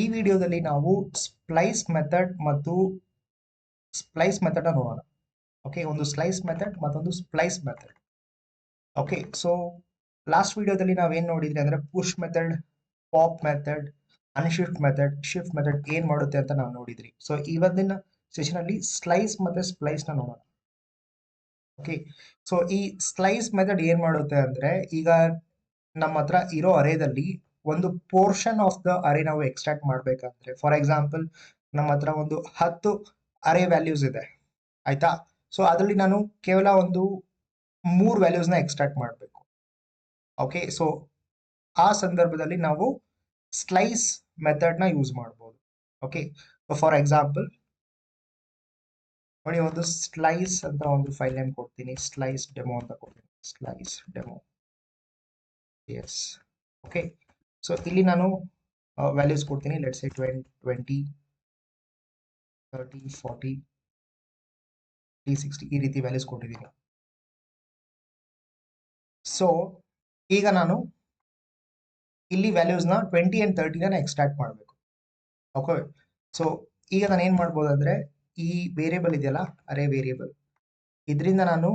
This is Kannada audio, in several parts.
ಈ ವಿಡಿಯೋದಲ್ಲಿ ನಾವು ಸ್ಪ್ಲೈಸ್ ಮೆಥಡ್ ಮತ್ತು ಸ್ಪ್ಲೈಸ್ ಮೆಥಡ್ ನೋಡೋಣ. ಓಕೆ, ಒಂದು ಸ್ಲೈಸ್ ಮೆಥಡ್ ಮತ್ತೊಂದು splice method. Okay, so last ವಿಡಿಯೋದಲ್ಲಿ ನಾವೇನ್ ನೋಡಿದ್ರಿ ಅಂದ್ರೆ push method, pop method, unshift method, shift method ಏನ್ ಮಾಡುತ್ತೆ ಅಂತ ನಾವು ನೋಡಿದ್ರಿ. ಸೊ ಇವತ್ತಿನ ಸೆಷನ್ ಅಲ್ಲಿ ಸ್ಲೈಸ್ ಮತ್ತೆ ಸ್ಪ್ಲೈಸ್ ನ ನೋಡೋಣ. ಓಕೆ, ಸೊ ಈ ಸ್ಲೈಸ್ ಮೆಥಡ್ ಏನ್ ಮಾಡುತ್ತೆ ಅಂದ್ರೆ, ಈಗ ನಮ್ಮ ಹತ್ರ ಇರೋ ಅರೇದಲ್ಲಿ ಒಂದು ಪೋರ್ಷನ್ ಆಫ್ ದ ಅರೇ ನಾವು ಎಕ್ಸ್ಟ್ರಾಕ್ಟ್ ಮಾಡ್ಬೇಕಂದ್ರೆ, ಫಾರ್ ಎಕ್ಸಾಂಪಲ್ ನಮ್ಮ ಹತ್ರ ಒಂದು 10 ಅರೇ ವ್ಯಾಲ್ಯೂಸ್ ಇದೆ, ಆಯ್ತಾ. ಸೊ ಅದರಲ್ಲಿ ನಾನು ಕೇವಲ ಒಂದು 3 ವ್ಯಾಲ್ಯೂಸ್ ನ ಎಕ್ಸ್ಟ್ರಾಕ್ಟ್ ಮಾಡಬೇಕು. ಓಕೆ, ಸೊ ಆ ಸಂದರ್ಭದಲ್ಲಿ ನಾವು ಸ್ಲೈಸ್ ಮೆಥಡ್ ನ ಯೂಸ್ ಮಾಡಬಹುದು. ಓಕೆ, ಫಾರ್ ಎಕ್ಸಾಂಪಲ್ ನೋಡಿ, ಒಂದು ಸ್ಲೈಸ್ ಅಂತ ಒಂದು ಫೈಲ್ ನೇಮ್ ಕೊಡ್ತೀನಿ, ಸ್ಲೈಸ್ ಡೆಮೋ ಅಂತ ಕೊಡ್ತೀನಿ, slice demo. Yes, okay. So ಇಲ್ಲಿ ನಾನು ವ್ಯಾಲ್ಯೂಸ್ ಕೊಡ್ತೀನಿ, ಲೆಟ್ಸ್ ಸೇ 20, 30, 40, 60 ಈ ರೀತಿ ವ್ಯಾಲ್ಯೂಸ್ ಕೊಟ್ಟಿದ್ದೀನಿ. ಸೊ ಈಗ ನಾನು ಇಲ್ಲಿ ವ್ಯಾಲ್ಯೂಸ್ನ 20 and 30 ಎಕ್ಸ್ಟ್ರಾಕ್ಟ್ ಮಾಡಬೇಕು. ಓಕೆ, ಸೊ ಈಗ ನಾನು ಏನ್ ಮಾಡ್ಬೋದು ಅಂದ್ರೆ, ಈ ವೇರಿಯೇಬಲ್ ಇದೆಯಲ್ಲ, ಅರೇ ವೇರಿಯೇಬಲ್, ಇದರಿಂದ ನಾನು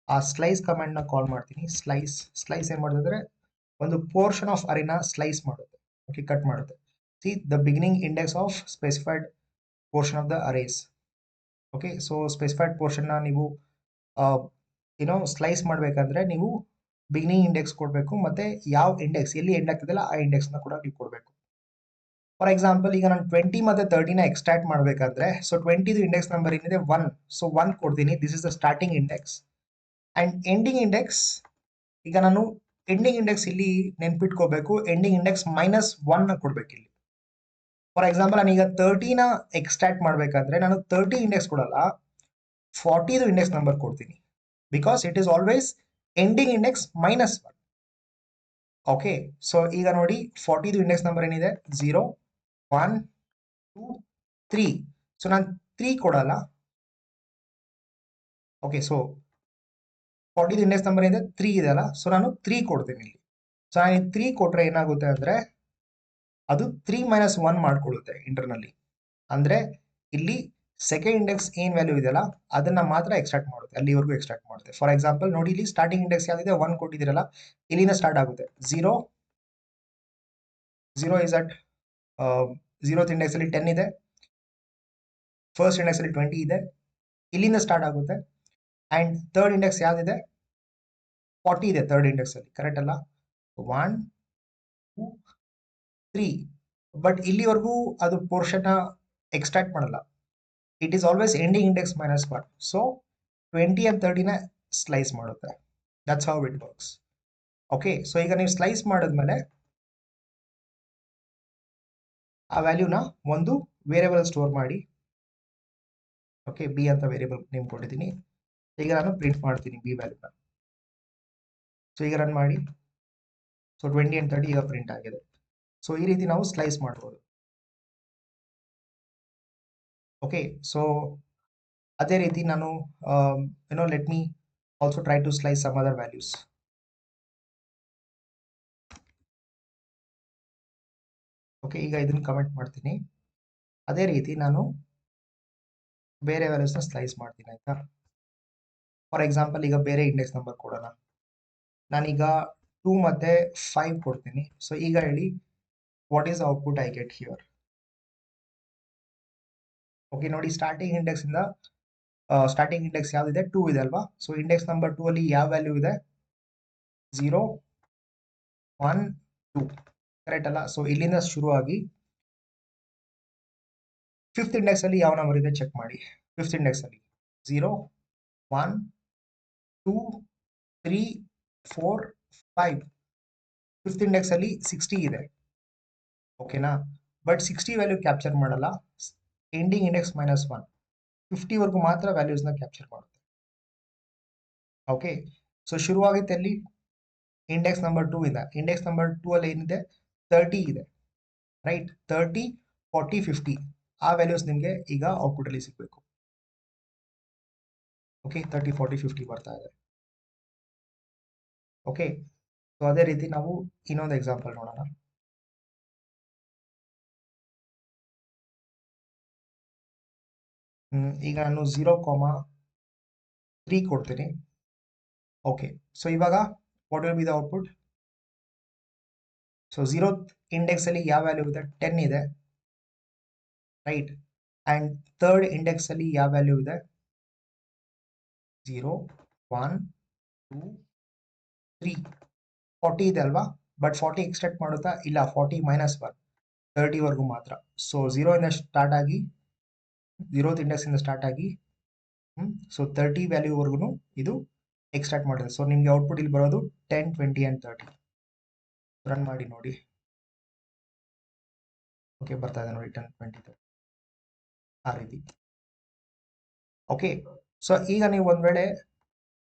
ಆ ಸ್ಲೈಸ್ ಕಮಾಂಡ್ ನ ಕಾಲ್ ಮಾಡ್ತೀನಿ. ಸ್ಲೈಸ್ ಏನ್ ಮಾಡಿದ್ರೆ ಒಂದು ಪೋರ್ಷನ್ ಆಫ್ ಅರೇನ ಸ್ಲೈಸ್ ಮಾಡುತ್ತೆ. ಓಕೆ, ಕಟ್ ಮಾಡುತ್ತೆ. See the beginning index of specified portion of the arrays. Okay, so specified portion ನ ನೀವು ಏನೋ ಸ್ಲೈಸ್ ಮಾಡ್ಬೇಕಂದ್ರೆ ನೀವು ಬಿಗಿನಿಂಗ್ ಇಂಡೆಕ್ಸ್ ಕೊಡಬೇಕು, ಮತ್ತೆ ಯಾವ ಇಂಡೆಕ್ಸ್ ಎಲ್ಲಿ ಎಂಡ್ ಆಗ್ತದಲ್ಲ ಆ ಇಂಡೆಕ್ಸ್ ನ ಕೂಡ ನೀವು ಕೊಡಬೇಕು. ಫಾರ್ ಎಕ್ಸಾಂಪಲ್ ಈಗ ನಾನು 20 ಮತ್ತೆ 30 ಎಕ್ಸ್ಟ್ರಾಕ್ಟ್ ಮಾಡಬೇಕಾದ್ರೆ, ಸೊ 20 ಇಂಡೆಕ್ಸ್ ನಂಬರ್ ಏನಿದೆ 1, ಸೊ 1 ಕೊಡ್ತೀನಿ. This is the starting index and ending index. ಈಗ ನಾನು ಎಂಡಿಂಗ್ ಇಂಡೆಕ್ಸ್ ಇಲ್ಲಿ ನೆನ್ಪಿಟ್ಕೋಬೇಕು, ಎಂಡಿಂಗ್ ಇಂಡೆಕ್ಸ್ -1 ಕೊಡ್ಬೇಕು ಇಲ್ಲಿ. ಫಾರ್ ಎಕ್ಸಾಂಪಲ್ ನಾನೀಗ 30 ಎಕ್ಸ್ಟ್ರಾಕ್ಟ್ ಮಾಡ್ಬೇಕಾದ್ರೆ ನಾನು 30 ಇಂಡೆಕ್ಸ್ ಕೊಡಲ್ಲ, 40 ಇಂಡೆಕ್ಸ್ ನಂಬರ್ ಕೊಡ್ತೀನಿ, because it is always ending index -1. Okay, so ಈಗ ನೋಡಿ 40 ಇಂಡೆಕ್ಸ್ ನಂಬರ್ ಏನಿದೆ 0, 1, 2, 3. ಸೊ ನಾನು 3 ಕೊಡಲ್ಲ. ಓಕೆ, ಸೊ 40 ಇಂಡೆಕ್ಸ್ ನಂಬರ್ ಇದೆ 3 ಇದೆ ಅಲ್ಲ, ಸೊ ನಾನು 3 ಕೊಡ್ತೀನಿ ಇಲ್ಲಿ. ಸೊ ನಾನು 3 ಕೊಟ್ರೆ ಏನಾಗುತ್ತೆ ಅಂದ್ರೆ ಅದು 3 - 1 ಮಾಡ್ಕೊಳ್ಳುತ್ತೆ ಇಂಟರ್ನಲ್ಲಿ. ಅಂದ್ರೆ ಇಲ್ಲಿ ಸೆಕೆಂಡ್ ಇಂಡೆಕ್ಸ್ ಏನ್ ವ್ಯಾಲ್ಯೂ ಇದೆಯಲ್ಲ ಅದನ್ನ ಮಾತ್ರ ಎಕ್ಸ್ಟ್ರಾಕ್ಟ್ ಮಾಡುತ್ತೆ, ಅಲ್ಲಿವರೆಗೂ ಎಕ್ಸ್ಟ್ರಾಕ್ಟ್ ಮಾಡುತ್ತೆ. ಫಾರ್ ಎಕ್ಸಾಂಪಲ್ ನೋಡಿ, ಇಲ್ಲಿ ಸ್ಟಾರ್ಟಿಂಗ್ ಇಂಡೆಕ್ಸ್ ಯಾವ್ದಿದೆ 1 ಕೊಟ್ಟಿದ್ದೀರಲ್ಲ, ಇಲ್ಲಿಂದ ಸ್ಟಾರ್ಟ್ ಆಗುತ್ತೆ 0 ಇಸ್ ಅಟ್ 0th ಇಂಡೆಕ್ಸ್ ಅಲ್ಲಿ 10 ಇದೆ, ಫಸ್ಟ್ ಇಂಡೆಕ್ಸ್ ಅಲ್ಲಿ 20 ಇದೆ, ಇಲ್ಲಿಂದ ಸ್ಟಾರ್ಟ್ ಆಗುತ್ತೆ. ಅಂಡ್ ಥರ್ಡ್ ಇಂಡೆಕ್ಸ್ ಯಾವ್ದಿದೆ 40 ಇದೆ ಥರ್ಡ್ ಇಂಡೆಕ್ಸ್ ಅಲ್ಲಿ, ಕರೆಕ್ಟ್ ಅಲ್ಲ. 1, 2, 3. ಬಟ್ ಇಲ್ಲಿವರೆಗೂ ಅದು ಪೋರ್ಷನ್ ಎಕ್ಸ್ಟ್ರಾಕ್ಟ್ ಮಾಡಲ್ಲ. It is always ending index -1. So 20 and 30 slice ಮಾಡುತ್ತೆ. That's how it works. Okay, so ಈಗ ನೀವು ಸ್ಲೈಸ್ ಮಾಡಿದ್ಮೇಲೆ ಆ ವ್ಯಾಲ್ಯೂನ ಒಂದು ವೇರಿಯೇಬಲ್ ಸ್ಟೋರ್ ಮಾಡಿ. ಓಕೆ, ಬಿ ಅಂತ ವೇರಿಯೇಬಲ್ ನೇಮ್ ಕೊಟ್ಟಿದ್ದೀನಿ. ಈಗ ನಾನು ಪ್ರಿಂಟ್ ಮಾಡ್ತೀನಿ ಬಿ ವ್ಯಾಲ್ಯೂನ. ಸೊ ಈಗ ರನ್ ಮಾಡಿ. ಸೊ 20 and 30 ಈಗ ಪ್ರಿಂಟ್ ಆಗಿದೆ. ಸೊ ಈ ರೀತಿ ನಾವು ಸ್ಲೈಸ್ ಮಾಡ್ಬೋದು. ಓಕೆ, ಸೊ ಅದೇ ರೀತಿ ನಾನು let me also try to slice some other values. Okay, ಈಗ ಇದನ್ನ ಕಮೆಂಟ್ ಮಾಡ್ತೀನಿ. ಅದೇ ರೀತಿ ನಾನು ಬೇರೆ ವ್ಯಾಲ್ಯೂಸ್ನ ಸ್ಲೈಸ್ ಮಾಡ್ತೀನಿ, ಆಯ್ತಾ. ಫಾರ್ ಎಕ್ಸಾಂಪಲ್ ಈಗ ಬೇರೆ ಇಂಡೆಕ್ಸ್ ನಂಬರ್ ಕೊಡೋಣ. ನಾನೀಗ 2 ಮತ್ತೆ 5 ಕೊಡ್ತೀನಿ. ಸೊ ಈಗ ಹೇಳಿ, what is output I get here. Okay, ನೋಡಿ ಸ್ಟಾರ್ಟಿಂಗ್ ಇಂಡೆಕ್ಸ್ ಇಂದ ಸ್ಟಾರ್ಟಿಂಗ್ ಇಂಡೆಕ್ಸ್ ಯಾವ್ದಿದೆ 2 ಇದೆ ಅಲ್ವಾ. ಸೊ ಇಂಡೆಕ್ಸ್ ನಂಬರ್ 2 ಅಲ್ಲಿ ಯಾವ ವ್ಯಾಲ್ಯೂ ಇದೆ 0, 1, 2, ಕರೆಕ್ಟ್ ಅಲ್ಲ. ಸೊ ಇಲ್ಲಿಂದ ಶುರುವಾಗಿ 5th ಇಂಡೆಕ್ಸ್ ಅಲ್ಲಿ ಯಾವ ನಂಬರ್ ಇದೆ ಚೆಕ್ ಮಾಡಿ. 5th ಇಂಡೆಕ್ಸ್ ಅಲ್ಲಿ 0, 1, 2, 3, 4, 5. 5th ಇಂಡೆಕ್ಸ್ ಅಲ್ಲಿ 60 ಇದೆ, ಓಕೆನಾ. ಬಟ್ 60 ವ್ಯಾಲ್ಯೂ ಕ್ಯಾಪ್ಚರ್ ಮಾಡಲ್ಲ, ಎಂಡಿಂಗ್ ಇಂಡೆಕ್ಸ್ -1, 50 ವರೆಗೂ ಮಾತ್ರ ವ್ಯಾಲ್ಯೂಸ್ನ ಕ್ಯಾಪ್ಚರ್ ಮಾಡುತ್ತೆ. ಓಕೆ, ಸೊ ಶುರುವಾಗುತ್ತೆ ಅಲ್ಲಿ ಇಂಡೆಕ್ಸ್ ನಂಬರ್ 2 ಇಂದ. ಇಂಡೆಕ್ಸ್ ನಂಬರ್ 2 ಅಲ್ಲಿ ಏನಿದೆ 30 ಇದೆ, ರೈಟ್. 30, 40, 50 ಆ ವ್ಯಾಲ್ಯೂಸ್ ನಿಮಗೆ ಈಗ ಔಟ್ಪುಟ್ ಅಲ್ಲಿ ಸಿಗಬೇಕು. ಓಕೆ, 30, 40, 50 ಬರ್ತಾ ಇದೆ. ಓಕೆ, ಸೊ ಅದೇ ರೀತಿ ನಾವು ಇನ್ನೊಂದು ಎಕ್ಸಾಂಪಲ್ ನೋಡೋಣ. ಈಗ ನಾನು 0,3 ಕೊಡ್ತೀನಿ. ಓಕೆ, ಸೊ ಇವಾಗ what will be the output? So 0th index ಅಲ್ಲಿ ಯಾವ ವ್ಯಾಲ್ಯೂ ಇದೆ? 10 ಇದೆ, ರೈಟ್. ಅಂಡ್ ಥರ್ಡ್ ಇಂಡೆಕ್ಸ್ ಅಲ್ಲಿ ಯಾವ ವ್ಯಾಲ್ಯೂ ಇದೆ? 0, 1, 2, 3, 40 ಇದೆ ಅಲ್ವಾ? ಬಟ್ 40 ಎಕ್ಸ್ಟ್ರಾಕ್ಟ್ ಮಾಡುತ್ತಾ? ಇಲ್ಲ, 40 -1, 30 ವರೆಗೂ ಮಾತ್ರ. ಸೊ 0 ಇಂದ ಸ್ಟಾರ್ಟ್ ಆಗಿ 0th ಇಂಡೆಕ್ಸ್ ಇಂದ ಸ್ಟಾರ್ಟ್ ಆಗಿ ಸೊ 30 ವ್ಯಾಲ್ಯೂವರೆಗೂ ಇದು ಎಕ್ಸ್ಟ್ರಾಕ್ಟ್ ಮಾಡಿದೆ. ಸೊ ನಿಮಗೆ ಔಟ್ಪುಟ್ ಇಲ್ಲಿ ಬರೋದು 10, 20 and 30. ರನ್ ಮಾಡಿ ನೋಡಿ. ಓಕೆ, ಬರ್ತಾ ಇದೆ ನೋಡಿ 10, 20, 30 ಆ ರೀತಿ. ಓಕೆ, ಸೊ ಈಗ ನೀವು ಒಂದ್ ವೇಳೆ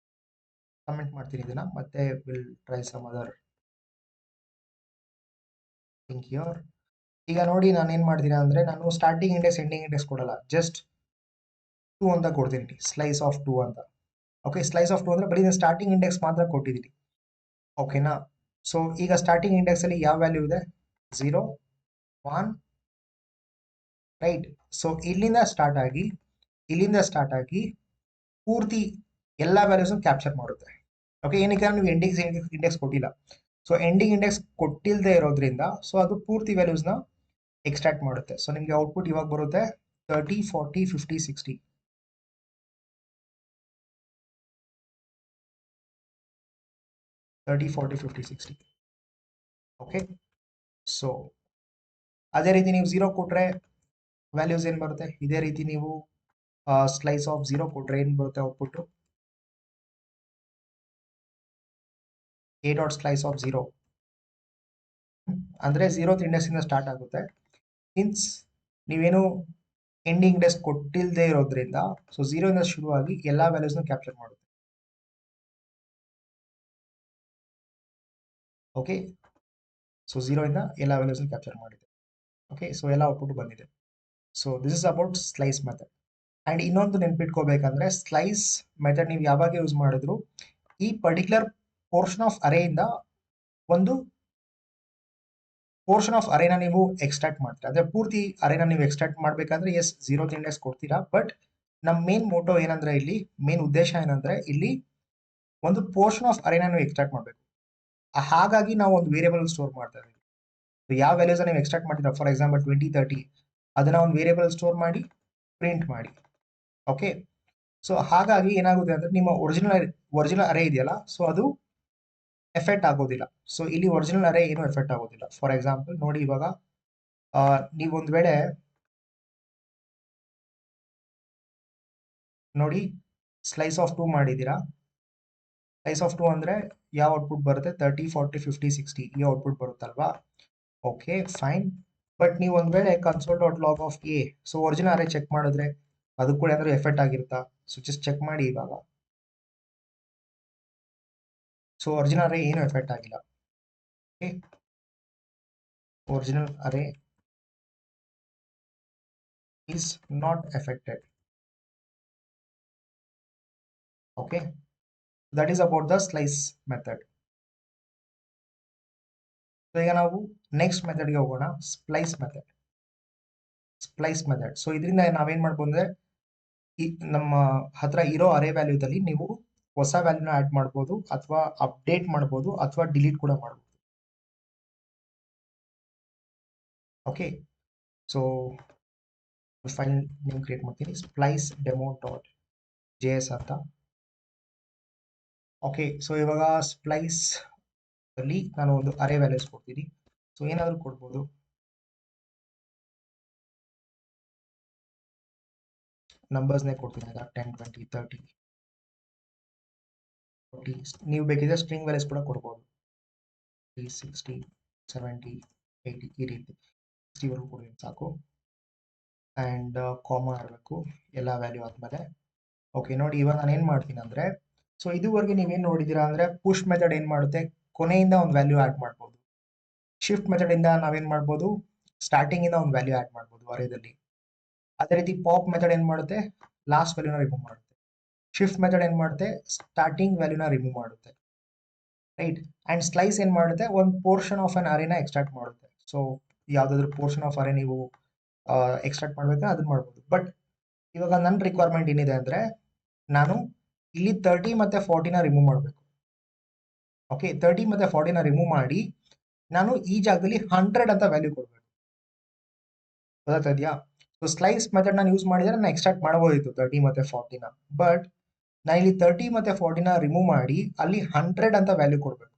ಕಮೆಂಟ್ ಮಾಡ್ತೀನಿ ಇದನ್ನ, ಮತ್ತೆ will try some other thing here. ಈಗ ನೋಡಿ ನಾನು ಏನ್ ಮಾಡ್ತೀನಿ ಅಂದ್ರೆ, ನಾನು ಸ್ಟಾರ್ಟಿಂಗ್ ಇಂಡೆಕ್ಸ್ ಎಂಡಿಂಗ್ ಇಂಡೆಕ್ಸ್ ಕೊಡಲ್ಲ, ಜಸ್ಟ್ 2 ಅಂತ ಕೊಡ್ತೀನಿ, ಸ್ಲೈಸ್ ಆಫ್ 2 ಅಂತ. ಓಕೆ, ಸ್ಲೈಸ್ ಆಫ್ 2 ಅಂದ್ರೆ ಬರೀ ಸ್ಟಾರ್ಟಿಂಗ್ ಇಂಡೆಕ್ಸ್ ಮಾತ್ರ ಕೊಟ್ಟಿದ್ದೀನಿ. ಓಕೆನಾ? ಸೊ ಈಗ ಸ್ಟಾರ್ಟಿಂಗ್ ಇಂಡೆಕ್ಸ್ ಅಲ್ಲಿ ಯಾವ ವ್ಯಾಲ್ಯೂ ಇದೆ? 0, 1, ರೈಟ್. ಸೊ ಇಲ್ಲಿಂದ ಸ್ಟಾರ್ಟ್ ಆಗಿ ಪೂರ್ತಿ ಎಲ್ಲ ವ್ಯಾಲ್ಯೂಸ್ ಕ್ಯಾಪ್ಚರ್ ಮಾಡುತ್ತೆ. ಓಕೆ, ಏನಕ್ಕೆ? ನೀವು ಎಂಡಿಂಗ್ ಇಂಡೆಕ್ಸ್ ಕೊಟ್ಟಿಲ್ಲ. ಸೊ ಎಂಡಿಂಗ್ ಇಂಡೆಕ್ಸ್ ಕೊಟ್ಟಿಲ್ಲದೆ ಇರೋದ್ರಿಂದ ಸೊ ಅದು ಪೂರ್ತಿ ವ್ಯಾಲ್ಯೂಸ್ ನ ಎಕ್ಸ್ಟ್ರಾಕ್ಟ್ ಮಾಡುತ್ತೆ. ಸೊ ನಿಮ್ಗೆ ಔಟ್ಪುಟ್ ಇವಾಗ ಬರುತ್ತೆ 30, 40, 50, 60. 30, 40, 50, 60. ಓಕೆ, ಸೊ ಅದೇ ರೀತಿ ನೀವು 0 ಕೊಟ್ರೆ ವ್ಯಾಲ್ಯೂಸ್ ಏನ್ ಬರುತ್ತೆ? ಇದೇ ರೀತಿ ನೀವು ಸ್ಲೈಸ್ ಆಫ್ 0 ಕೊಟ್ರೆ ಏನ್ ಬರುತ್ತೆ ಔಟ್ಪುಟ್? A.slice of 0 ಅಂದ್ರೆ 0th ಇಂಡೆಕ್ಸ್ ಇಂದ ಸ್ಟಾರ್ಟ್ ಆಗುತ್ತೆ. ಸಿನ್ಸ್ ನೀವೇನು ಎಂಡಿಂಗ್ ಇಂಡೆಕ್ಸ್ ಕೊಟ್ಟಿಲ್ಲದೆ ಇರೋದ್ರಿಂದ ಸೊ 0 ಇಂದ ಶುರುವಾಗಿ ಎಲ್ಲಾ ವ್ಯಾಲ್ಯೂಸ್ ನ ಕ್ಯಾಪ್ಚರ್ ಮಾಡುತ್ತೆ. ಓಕೆ, ಸೊ 0 ಇಂದ ಎಲ್ಲಾ ವ್ಯಾಲ್ಯೂಸ್ ನ ಕ್ಯಾಪ್ಚರ್ ಮಾಡಿದೆ. ಓಕೆ, ಸೊ ಎಲ್ಲ ಔಟ್ಪುಟ್ ಬಂದಿದೆ. So this is about slice method. And ಇನ್ನೊಂದು ನೆನ್ಪಿಟ್ಕೋಬೇಕಂದ್ರೆ, ಸ್ಲೈಸ್ ಮೆಥಡ್ ನೀವು ಯಾವಾಗ ಯೂಸ್ ಮಾಡಿದ್ರು ಈ ಪರ್ಟಿಕ್ಯುಲರ್ ಪೋರ್ಷನ್ ಆಫ್ ಅರೇಯಿಂದ ಒಂದು ಪೋರ್ಷನ್ ಆಫ್ ಅರೇನ ನೀವು ಎಕ್ಸ್ಟ್ರಾಕ್ಟ್ ಮಾಡ್ತೀರಾ. ಅಂದ್ರೆ ಪೂರ್ತಿ ಅರೇನ ನೀವು ಎಕ್ಸ್ಟ್ರಾಕ್ಟ್ ಮಾಡ್ಬೇಕಂದ್ರೆ ಎಸ್ 0th ಇಂಡೆಕ್ಸ್ ಕೊಡ್ತೀರಾ. ಬಟ್ ನಮ್ಮ ಮೇನ್ ಮೋಟೋ ಏನಂದ್ರೆ, ಇಲ್ಲಿ ಮೇನ್ ಉದ್ದೇಶ ಏನಂದ್ರೆ, ಇಲ್ಲಿ ಒಂದು ಪೋರ್ಷನ್ ಆಫ್ ಅರೇನ ನೀವು ಎಕ್ಸ್ಟ್ರಾಕ್ಟ್ ಮಾಡಬೇಕು. ಹಾಗಾಗಿ ನಾವು ಒಂದು ವೇರಿಯಬಲ್ ಸ್ಟೋರ್ ಮಾಡ್ತಾ ಇದ್ದೀವಿ. ಯಾವ ವ್ಯಾಲ್ಯೂಸ್ ನೀವು ಎಕ್ಸ್ಟ್ರಾಕ್ಟ್ ಮಾಡ್ತೀರಾ, ಫಾರ್ ಎಕ್ಸಾಂಪಲ್ 20, 30, ಅದನ್ನ ಒಂದು ವೇರಿಯಬಲ್ ಸ್ಟೋರ್ ಮಾಡಿ ಪ್ರಿಂಟ್ ಮಾಡಿ. ಓಕೆ, ಸೊ ಹಾಗಾಗಿ ಏನಾಗುತ್ತೆ ಅಂದ್ರೆ, ನಿಮ್ಮ ಒರಿಜಿನಲ್ ಅರೇ ಇದೆಯಲ್ಲ, ಸೊ ಅದು ಎಫೆಕ್ಟ್ ಆಗೋದಿಲ್ಲ. ಸೊ ಇಲ್ಲಿ ಒರಿಜಿನಲ್ ಅರೇ ಏನು ಎಫೆಕ್ಟ್ ಆಗೋದಿಲ್ಲ. ಫಾರ್ ಎಕ್ಸಾಂಪಲ್ ನೋಡಿ, ಇವಾಗ ನೀವೊಂದ್ ವೇಳೆ ನೋಡಿ ಸ್ಲೈಸ್ ಆಫ್ 2 ಮಾಡಿದೀರಾ. ಸ್ಲೈಸ್ ಆಫ್ 2 ಅಂದ್ರೆ ಯಾವ ಔಟ್ಪುಟ್ ಬರುತ್ತೆ? 30, 40, 50, 60 ಈ ಔಟ್ಪುಟ್ ಬರುತ್ತಲ್ವಾ? Okay, fine. ಬಟ್ ನೀವು ಒಂದ್ ವೇಳೆ console.log of a so original array check ಮಾಡಿದ್ರೆ ಅದು ಕೂಡ ಏನಾದ್ರು ಎಫೆಕ್ಟ್ ಆಗಿರುತ್ತಾ? ಸೊ ಜಸ್ಟ್ ಚೆಕ್ ಮಾಡಿ ಇವಾಗ. ಸೊ ಒರಿಜಿನಲ್ ಅರೇ ಏನು ಎಫೆಕ್ಟ್ ಆಗಿಲ್ಲ. Okay, original array is not affected. Okay, that is about the slice method. So ಈಗ ನಾವು ನೆಕ್ಸ್ಟ್ ಮೆಥಡ್ಗೆ ಹೋಗೋಣ, ಸ್ಪ್ಲೈಸ್ ಮೆಥಡ್. ಸೊ ಇದರಿಂದ ನಾವೇನ್ ಮಾಡ್ಬೋದು ಅಂದ್ರೆ, ನಮ್ಮ ಹತ್ರ ಇರೋ ಅರೇ ವ್ಯಾಲ್ಯೂದಲ್ಲಿ ನೀವು ಹೊಸ ವ್ಯಾಲ್ಯೂನ ಆಡ್ ಮಾಡ್ಬೋದು, ಅಥವಾ ಅಪ್ಡೇಟ್ ಮಾಡ್ಬೋದು, ಅಥವಾ ಡಿಲೀಟ್ ಕೂಡ ಮಾಡ್ಬೋದು. Okay, so file name create ಮಾಡ್ತೀನಿ, ಸ್ಪ್ಲೈಸ್ ಡೆಮೋ ಡಾಟ್ JS ಅಂತ. ಓಕೆ, ಸೊ ಇವಾಗ ಸ್ಪ್ಲೈಸ್ ಅಲ್ಲಿ ನಾನು ಒಂದು ಅರೇ ವ್ಯಾಲ್ಯೂಸ್ ಕೊಡ್ತೀನಿ. ಸೊ ಏನಾದರೂ ಕೊಡ್ಬೋದು, ನಂಬರ್ಸ್ನೇ ಕೊಡ್ತೀನಿ ಆಗ 10, 20, 30, 40. ನೀವು ಬೇಕಿದ್ರೆ ಸ್ಟ್ರಿಂಗ್ ವ್ಯಾಲ್ಯೂಸ್ ಕೂಡ ಕೊಡ್ಬೋದು, 60, 70, 80 ಈ ರೀತಿ 60 ವರೆಗೂ ಕೊಡ್ತೀನಿ ಸಾಕು. ಆ್ಯಂಡ್ ಕಾಮಾ ಇರಬೇಕು ಎಲ್ಲ ವ್ಯಾಲ್ಯೂ ಆದಮೇಲೆ. ಓಕೆ, ನೋಡಿ ಇವಾಗ ನಾನು ಏನು ಮಾಡ್ತೀನಿ ಅಂದರೆ, ಸೊ ಇದುವರೆಗೆ ನೀವೇನು ನೋಡಿದ್ದೀರಾ ಅಂದರೆ, ಪುಷ್ ಮೆಥಡ್ ಏನು ಮಾಡುತ್ತೆ, ಕೊನೆಯಿಂದ ಒಂದು ವ್ಯಾಲ್ಯೂ ಆ್ಯಡ್ ಮಾಡ್ಬೋದು. ಶಿಫ್ಟ್ ಮೆಥಡಿಂದ ನಾವೇನು ಮಾಡ್ಬೋದು, ಸ್ಟಾರ್ಟಿಂಗಿಂದ ಒಂದು ವ್ಯಾಲ್ಯೂ ಆ್ಯಡ್ ಮಾಡ್ಬೋದು ಅರೇದಲ್ಲಿ. ಅದೇ ರೀತಿ ಪಾಪ್ ಮೆಥಡ್ ಏನು ಮಾಡುತ್ತೆ, ಲಾಸ್ಟ್ ವ್ಯಾಲ್ಯೂನ ರಿಮೂವ್ ಮಾಡುತ್ತೆ. ಶಿಫ್ಟ್ ಮೆಥಡ್ ಏನು ಮಾಡುತ್ತೆ, ಸ್ಟಾರ್ಟಿಂಗ್ ವ್ಯಾಲ್ಯೂನ ರಿಮೂವ್ ಮಾಡುತ್ತೆ, ರೈಟ್. ಆ್ಯಂಡ್ ಸ್ಲೈಸ್ ಏನು ಮಾಡುತ್ತೆ, ಒಂದು ಪೋರ್ಷನ್ ಆಫ್ ಅನ್ ಅರೇನ ಎಕ್ಸ್ಟ್ರಾಕ್ಟ್ ಮಾಡುತ್ತೆ. ಸೊ ಯಾವುದಾದ್ರೂ ಪೋರ್ಷನ್ ಆಫ್ ಅರೇ ನೀವು ಎಕ್ಸ್ಟ್ರಾಕ್ಟ್ ಮಾಡ್ಬೇಕಾದ್ರೆ ಅದನ್ನ ಮಾಡ್ಬೋದು. ಬಟ್ ಇವಾಗ ನನ್ನ ರಿಕ್ವೈರ್ಮೆಂಟ್ ಏನಿದೆ ಅಂದ್ರೆ ನಾನು ಇಲ್ಲಿ 30 ಮತ್ತೆ 40ನ ರಿಮೂವ್ ಮಾಡಬೇಕು. ಓಕೆ, 30 ಮತ್ತೆ 40ನ ರಿಮೂವ್ ಮಾಡಿ ನಾನು ಈ ಜಾಗದಲ್ಲಿ 100 ಅಂತ ವ್ಯಾಲ್ಯೂ ಕೊಡಬೇಕು. ಗೊತ್ತಾಗ್ತಾ ಇದೆಯಾ? ಸೊ ಸ್ಲೈಸ್ ಮೆಥಡ್ ನಾನು ಯೂಸ್ ಮಾಡಿದ್ರೆ ನಾನು ಎಕ್ಸ್ಟ್ರಾಕ್ಟ್ ಮಾಡಬಹುದಿತ್ತು 30 ಮತ್ತೆ 40ನ, ಬಟ್ ನಾನು ಇಲ್ಲಿ 30 ಮತ್ತೆ 40ನ ರಿಮೂವ್ ಮಾಡಿ ಅಲ್ಲಿ 100 ಅಂತ ವ್ಯಾಲ್ಯೂ ಕೊಡಬೇಕು.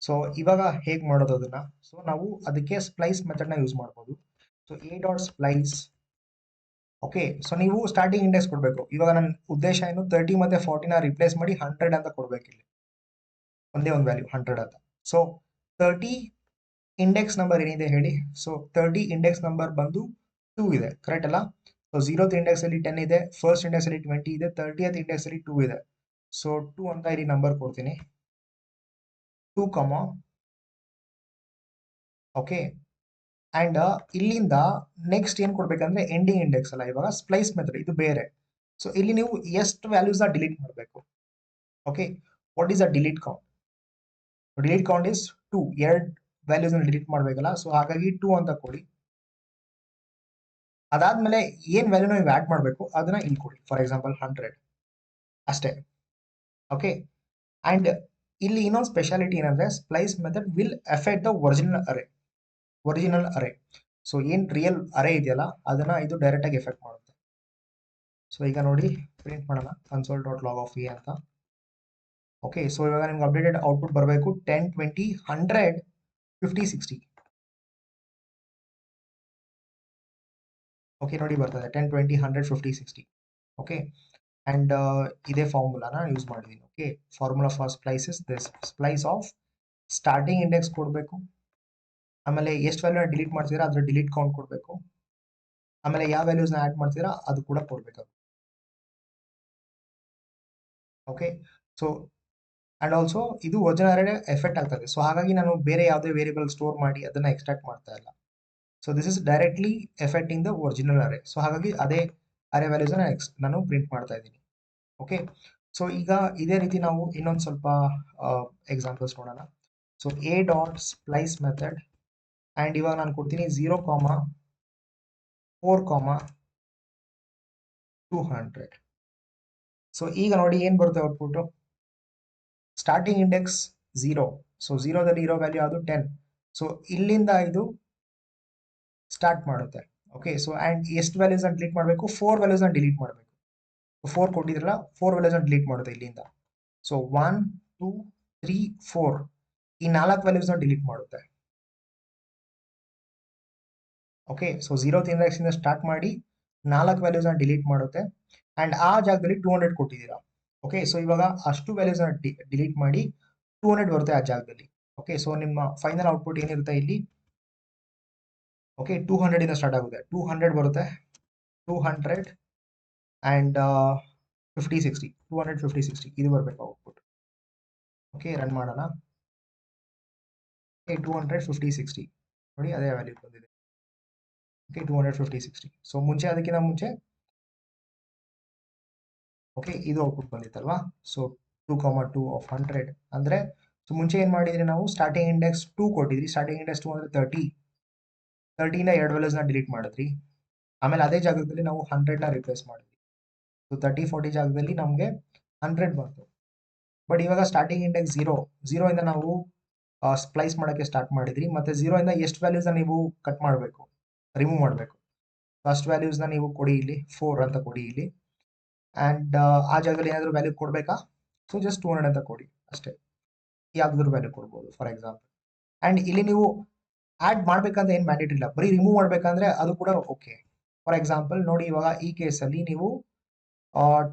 ಸೊ ಇವಾಗ ಹೇಗೆ ಮಾಡೋದು ಅದನ್ನ? ಸೊ ನಾವು ಅದಕ್ಕೆ ಸ್ಪ್ಲೈಸ್ ಮೆಥಡ್ನ ಯೂಸ್ ಮಾಡ್ಬೋದು. So A dot splice. Okay, so ನೀವು ಸ್ಟಾರ್ಟಿಂಗ್ ಇಂಡೆಕ್ಸ್ ಕೊಡಬೇಕು. ಇವಾಗ ನನ್ನ ಉದ್ದೇಶ ಏನು, 30 ಮತ್ತೆ 40ನ ರಿಪ್ಲೇಸ್ ಮಾಡಿ 100 ಅಂತ ಕೊಡ್ಬೇಕು. ಇಲ್ಲಿ ಒಂದೇ ಒಂದು ವ್ಯಾಲ್ಯೂ 100 ಅಂತ. ಸೊ 30 ಇಂಡೆಕ್ಸ್ ನಂಬರ್ ಏನಿದೆ ಹೇಳಿ. ಸೊ 30 ಇಂಡೆಕ್ಸ್ ನಂಬರ್ ಬಂದು 2 ಇದೆ, ಕರೆಕ್ಟ್ ಅಲ್ಲ? ಸೊ 0th ಇಂಡೆಕ್ಸ್ ಅಲ್ಲಿ 10 ಇದೆ, ಫಸ್ಟ್ ಇಂಡೆಕ್ಸ್ ಅಲ್ಲಿ 20 ಇದೆ, 30th ಇಂಡೆಕ್ಸ್ ಅಲ್ಲಿ 2 ಇದೆ. ಸೊ 2 ಅಂತ ಇಲ್ಲಿ ನಂಬರ್ ಕೊಡ್ತೀನಿ, 2, ಓಕೆ. ಅಂಡ್ ಇಲ್ಲಿಂದ ನೆಕ್ಸ್ಟ್ ಏನ್ ಕೊಡ್ಬೇಕಂದ್ರೆ ಎಂಡಿಂಗ್ ಇಂಡೆಕ್ಸ್ ಅಲ್ಲ, ಇವಾಗ ಸ್ಪ್ಲೈಸ್ ಮೆಥಡ್ ಇದು ಬೇರೆ. ಸೊ ಇಲ್ಲಿ ನೀವು ಎಷ್ಟು ವ್ಯಾಲ್ಯೂಸ್ ಡಿಲೀಟ್ ಮಾಡಬೇಕು. Okay, what is a delete count? Delete count is 2. ಎರಡು ವ್ಯಾಲ್ಯೂಸ್ ಡಿಲೀಟ್ ಮಾಡಬೇಕಲ್ಲ, ಸೊ ಹಾಗಾಗಿ 2 ಅಂತ ಕೊಡಿ. ಅದಾದ್ಮೇಲೆ ಏನ್ ವ್ಯಾಲ್ಯೂ ನೀವು ಆಡ್ ಮಾಡಬೇಕು ಅದನ್ನ ಇಲ್ಲಿ ಕೊಡಿ. ಫಾರ್ ಎಕ್ಸಾಂಪಲ್ 100 ಅಷ್ಟೇ. ಓಕೆ, ಅಂಡ್ ಇಲ್ಲಿ ಇನ್ನೊಂದು ಸ್ಪೆಷಾಲಿಟಿ ಏನಂದ್ರೆ splice method will effect the original array. So ಏನ್ ರಿಯಲ್ ಅರೇ ಇದೆಯಲ್ಲ ಅದನ್ನ ಇದು ಡೈರೆಕ್ಟ್ ಆಗಿ ಎಫೆಕ್ಟ್ ಮಾಡುತ್ತೆ. ಸೊ ಈಗ ನೋಡಿ, ಪ್ರಿಂಟ್ ಮಾಡೋಣ console.log(a) ಅಂತ. ಓಕೆ, ಸೊ ಇವಾಗ ನಿಮ್ಗೆ ಅಪ್ಡೇಟೆಡ್ ಔಟ್ಪುಟ್ ಬರಬೇಕು 10, 20, 100, 50, 60. ಓಕೆ, ನೋಡಿ ಬರ್ತದೆ 10, 20, 100, 50, 60. ಓಕೆ, ಅಂಡ್ ಇದೇ ಫಾರ್ಮುಲಾನ ಯೂಸ್ ಮಾಡಿದ್ದೀನಿ. Okay, formula for splice is this: splice of starting index ಕೊಡಬೇಕು, ಆಮೇಲೆ ಎಷ್ಟು ವ್ಯಾಲ್ಯೂನ ಡಿಲೀಟ್ ಮಾಡ್ತೀರಾ ಅದ್ರ ಡಿಲೀಟ್ ಕೌಂಟ್ ಕೊಡಬೇಕು, ಆಮೇಲೆ ಯಾವ ವ್ಯಾಲ್ಯೂಸ್ನ ಆಡ್ ಮಾಡ್ತೀರಾ ಅದು ಕೂಡ ಕೊಡಬೇಕು. ಓಕೆ, ಸೊ ಅಂಡ್ ಆಲ್ಸೋ ಇದು ಒರಿಜಿನಲ್ ಅರೇ ಎಫೆಕ್ಟ್ ಆಗ್ತದೆ. ಸೊ ಹಾಗಾಗಿ ನಾನು ಬೇರೆ ಯಾವುದೇ ವೇರಿಯಬಲ್ ಸ್ಟೋರ್ ಮಾಡಿ ಅದನ್ನ ಎಕ್ಸ್ಟ್ರಾಕ್ಟ್ ಮಾಡ್ತಾ ಇಲ್ಲ. So this is directly affecting the original array. So ಹಾಗಾಗಿ ಅದೇ ಅರೇ ವ್ಯಾಲ್ಯೂಸ್ ನಾನು ಪ್ರಿಂಟ್ ಮಾಡ್ತಾ ಇದ್ದೀನಿ. ಓಕೆ, ಸೊ ಈಗ ಇದೇ ರೀತಿ ನಾವು ಇನ್ನೊಂದು ಸ್ವಲ್ಪ ಎಕ್ಸಾಂಪಲ್ಸ್ ನೋಡೋಣ. So A dot splice method, and ಇವಾಗ ನಾನು ಕೊಡ್ತೀನಿ 0, 4, 200. ಸೊ ಈಗ ನೋಡಿ ಏನ್ ಬರುತ್ತೆ ಔಟ್ಪುಟ್. Starting index 0. ಸೊ 0ದಲ್ಲಿ ಇರೋ ವ್ಯಾಲ್ಯೂ ಅದು 10. ಸೊ ಇಲ್ಲಿಂದ ಇದು ಸ್ಟಾರ್ಟ್ ಮಾಡುತ್ತೆ. ಓಕೆ, ಸೊ ಅಂಡ್ ಎಷ್ಟು ವ್ಯಾಲ್ಯೂಸ್ ಡಿಲೀಟ್ ಮಾಡಬೇಕು? 4 ವ್ಯಾಲ್ಯೂಸ್ ಡಿಲೀಟ್ ಮಾಡಬೇಕು. 4 ಕೊಟ್ಟಿದ್ರಲ್ಲ, 4 ವ್ಯಾಲ್ಯೂಸ್ ಡಿಲೀಟ್ ಮಾಡುತ್ತೆ ಇಲ್ಲಿಂದ. ಸೊ 1, 2, 3, 4 ಈ 4 ವ್ಯಾಲ್ಯೂಸ್ ಡಿಲೀಟ್ ಮಾಡುತ್ತೆ. ಓಕೆ, ಸೊ 0th ಇಂಡೆಕ್ಸ್ ಇಂದ ಸ್ಟಾರ್ಟ್ ಮಾಡಿ 4 ವ್ಯಾಲ್ಯೂಸ್ ಡಿಲೀಟ್ ಮಾಡುತ್ತೆ. ಅಂಡ್ ಆ ಜಾಗದಲ್ಲಿ 200 ಕೊಟ್ಟಿದ್ದೀರಾ. ಓಕೆ, ಸೊ ಇವಾಗ ಅಷ್ಟು ವ್ಯಾಲ್ಯೂಸ್ ಡಿಲೀಟ್ ಮಾಡಿ 200 ಬರುತ್ತೆ ಆ ಜಾಗದಲ್ಲಿ. ಓಕೆ, ಸೊ ನಿಮ್ಮ ಫೈನಲ್ ಔಟ್ಪುಟ್ ಏನಿರುತ್ತೆ ಇಲ್ಲಿ, ಓಕೆ 200 ಇಂದ ಸ್ಟಾರ್ಟ್ ಆಗುತ್ತೆ, 200 ಬರುತ್ತೆ, 200 ಅಂಡ್ 50, 60, 200, 50, 60 ಇದು ಬರಬೇಕು ಔಟ್ಪುಟ್. ಓಕೆ, ರನ್ ಮಾಡೋಣ. 200, 50, 60 ನೋಡಿ ಅದೇ ವ್ಯಾಲ್ಯೂ ಬಂದಿದೆ. ಓಕೆ, 200, 50, 60. ಸೊ ಮುಂಚೆ ಅದಕ್ಕಿಂತ ಮುಂಚೆ ಓಕೆ ಇದು ಔಟ್ಪುಟ್ ಬಂದಿತ್ತಲ್ವಾ. ಸೊ 2, 2 ಆಫ್ 100 ಅಂದ್ರೆ, ಸೊ ಮುಂಚೆ ಏನ್ ಮಾಡಿದ್ರಿ ನಾವು, ಸ್ಟಾರ್ಟಿಂಗ್ ಇಂಡೆಕ್ಸ್ 2 ಕೊಟ್ಟಿದ್ರಿ. ಸ್ಟಾರ್ಟಿಂಗ್ ಇಂಡೆಕ್ಸ್ 2 ಅಂದ್ರೆ 30ನ 2 ವ್ಯಾಲ್ಯೂಸ್ನ ಡಿಲೀಟ್ ಮಾಡಿದ್ರಿ. ಆಮೇಲೆ ಅದೇ ಜಾಗದಲ್ಲಿ ನಾವು 100ನ ರಿಪ್ಲೇಸ್ ಮಾಡಿದ್ವಿ. ಸೊ 30, 40 ಜಾಗದಲ್ಲಿ ನಮಗೆ 100 ಬಂತು. ಬಟ್ ಇವಾಗ ಸ್ಟಾರ್ಟಿಂಗ್ ಇಂಡೆಕ್ಸ್ 0 ಇಂದ ನಾವು ಸ್ಪ್ಲೈಸ್ ಮಾಡೋಕ್ಕೆ ಸ್ಟಾರ್ಟ್ ಮಾಡಿದ್ರಿ. ಮತ್ತೆ 0 ಇಂದ ಎಷ್ಟು ವ್ಯಾಲ್ಯೂಸ್ನ ನೀವು ಕಟ್ ಮಾಡಬೇಕು, ರಿಮೂವ್ ಮಾಡಬೇಕು. ಫಸ್ಟ್ ವ್ಯಾಲ್ಯೂಸ್ನ ನೀವು ಕೊಡಿ, ಇಲ್ಲಿ 4 ಅಂತ ಕೊಡಿ ಇಲ್ಲಿ. ಅಂಡ್ ಆ ಜಾಗದಲ್ಲಿ ಏನಾದರೂ ವ್ಯಾಲ್ಯೂ ಕೊಡಬೇಕಾ? ಸೊ ಜಸ್ಟ್ 200 ಅಂತ ಕೊಡಿ ಅಷ್ಟೇ. ಯಾವ್ದಾದ್ರು ವ್ಯಾಲ್ಯೂ ಕೊಡ್ಬೋದು ಫಾರ್ ಎಕ್ಸಾಂಪಲ್. ಅಂಡ್ ಇಲ್ಲಿ ನೀವು ಆಡ್ ಮಾಡ್ಬೇಕಂತ ಏನು ಮ್ಯಾಂಡೇಟ್ ಇಲ್ಲ, ಬರೀ ರಿಮೂವ್ ಮಾಡ್ಬೇಕಂದ್ರೆ ಅದು ಕೂಡ ಓಕೆ. ಫಾರ್ ಎಕ್ಸಾಂಪಲ್ ನೋಡಿ, ಇವಾಗ ಈ ಕೇಸಲ್ಲಿ ನೀವು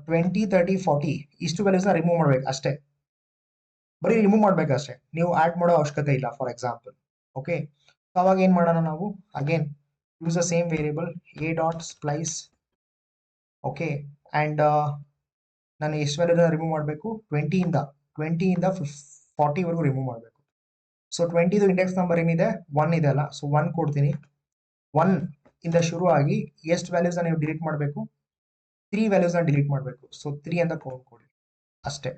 20, 30, 40 ಇಷ್ಟು ವ್ಯಾಲ್ಯೂಸ್ನ ರಿಮೂವ್ ಮಾಡ್ಬೇಕು ಅಷ್ಟೇ. ಬರೀ ರಿಮೂವ್ ಮಾಡ್ಬೇಕಷ್ಟೇ, ನೀವು ಆಡ್ ಮಾಡೋ ಅವಶ್ಯಕತೆ ಇಲ್ಲ ಫಾರ್ ಎಕ್ಸಾಂಪಲ್. ಓಕೆ, ಅವಾಗ ಏನ್ ಮಾಡೋಣ ನಾವು, again use the same variable A dot splice. Okay, and ನಾನು ಎಷ್ಟು ವ್ಯಾಲ್ಯೂನ ರಿಮೂವ್ ಮಾಡಬೇಕು, 20 ಇಂದ 40 ವರೆಗೂ ರಿಮೂವ್ ಮಾಡಬೇಕು. ಸೊ 20ದು ಇಂಡೆಕ್ಸ್ ನಂಬರ್ ಏನಿದೆ 1 ಇದೆ ಅಲ್ಲ, ಸೊ 1 ಕೊಡ್ತೀನಿ. 1 ಇಂದ ಶುರು ಆಗಿ ಎಷ್ಟು ವ್ಯಾಲ್ಯೂಸ್ನ ನೀವು ಡಿಲೀಟ್ ಮಾಡಬೇಕು, 3 ವ್ಯಾಲ್ಯೂಸ್ನ ಡಿಲೀಟ್ ಮಾಡಬೇಕು. ಸೊ 3 ಅಂತ ಕೌಂಟ್ ಕೊಡಿ ಅಷ್ಟೇ.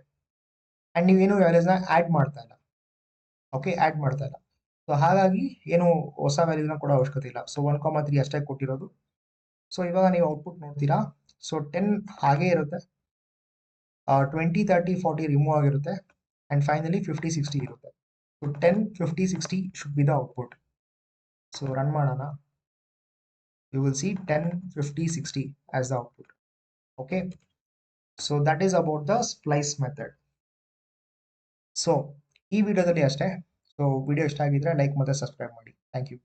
ಅಂಡ್ ನೀವೇನು ವ್ಯಾಲ್ಯೂಸ್ನ ಆಡ್ ಮಾಡ್ತಾ ಇಲ್ಲ. ಓಕೆ, ಆಡ್ ಮಾಡ್ತಾ ಇಲ್ಲ. ಸೊ ಹಾಗಾಗಿ ಏನು ಹೊಸ ವ್ಯಾಲ್ಯೂಸ್ನ ಕೊಡೋ ಅವಶ್ಯಕತೆ ಇಲ್ಲ. ಸೊ 1, 3 ಅಷ್ಟೇ ಕೊಟ್ಟಿರೋದು. ಸೊ ಇವಾಗ ನೀವು ಔಟ್ಪುಟ್ ನೋಡ್ತೀರಾ. ಸೊ 10 ಹಾಗೆ ಇರುತ್ತೆ, 20 30 40 ರಿಮೂವ್ ಆಗಿರುತ್ತೆ, ಅಂಡ್ ಫೈನಲಿ 50 60 ಇರುತ್ತೆ. So 10 50 60 should be the output. So run ಮಾಡೋಣ. You will see 10 50 60 as the output. Okay, so that is about the splice method. So ಈ ವಿಡಿಯೋದಲ್ಲಿ ಅಷ್ಟೇ. ಸೊ ವಿಡಿಯೋ ಇಷ್ಟ ಆಗಿದ್ರೆ ಲೈಕ್ ಮತ್ತೆ ಸಬ್ಸ್ಕ್ರೈಬ್ ಮಾಡಿ. Thank you.